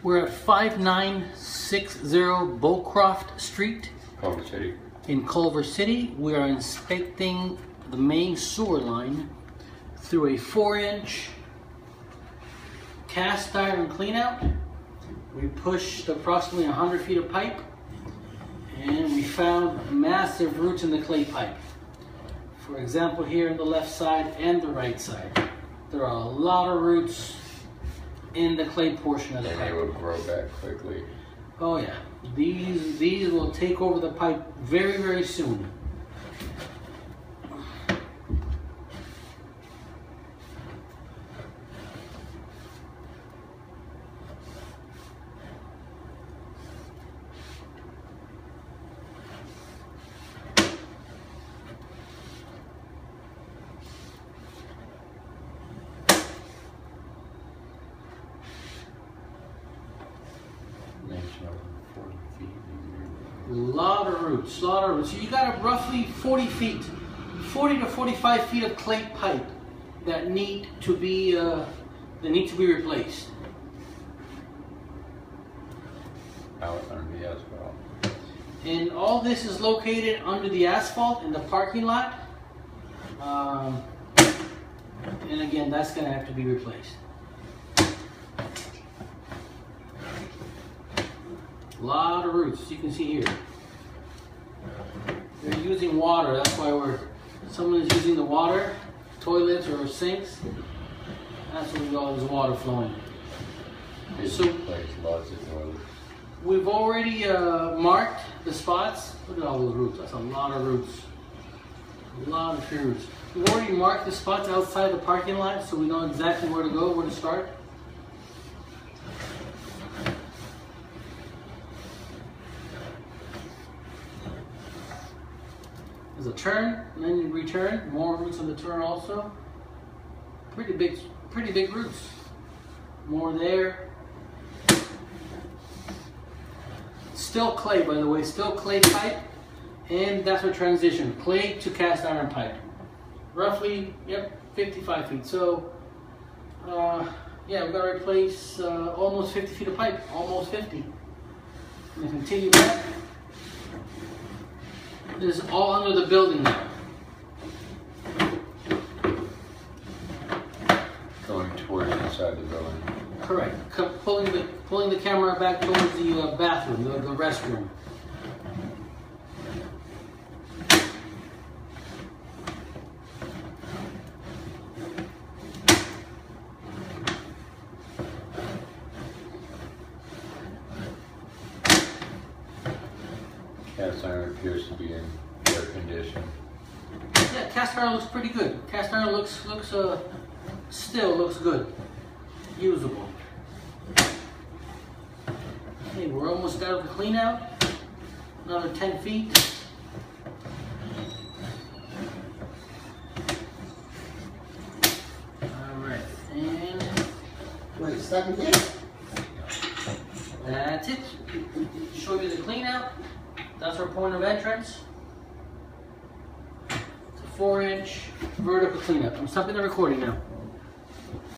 We're at 5960 Bowcroft Street Culver City. in Culver City. We are inspecting the main sewer line through a 4-inch cast iron cleanout. We pushed approximately 100 feet of pipe and we found massive roots in the clay pipe. For example, here on the left side and the right side, there are a lot of roots in the clay portion of the pipe. And they will grow back quickly. Oh yeah, these will take over the pipe very, very soon. A lot of roots, So you got roughly 40 feet, 40 to 45 feet of clay pipe that need to be replaced. Out under the asphalt. And all this is located under the asphalt in the parking lot. And again, that's going to have to be replaced. A lot of roots, as you can see here. They're using water, that's why someone is using the water, toilets or sinks. That's what we got all this water flowing. So lots of toilets. We've already marked the spots. Look at all those roots, that's a lot of roots. A lot of tree roots. We've already marked the spots outside the parking lot so we know exactly where to go, where to start. There's a turn, and then you return. More roots on the turn also. Pretty big roots. More there. Still clay, by the way. Still clay pipe, and that's our transition: clay to cast iron pipe. Roughly, yep, 55 feet. So, yeah, we've got to replace almost 50 feet of pipe. Almost 50. And continue back. This is all under the building now. Going towards inside the building. Correct. Pulling the camera back towards the bathroom, the restroom. Cast iron appears to be in good condition. Yeah, cast iron looks pretty good. Cast iron still looks good. Usable. Okay, we're almost out of the clean out. Another 10 feet. Alright, and Wait, stuck again? That's it. Show you the clean out. That's our point of entrance. It's a 4-inch vertical cleanup. I'm stopping the recording now.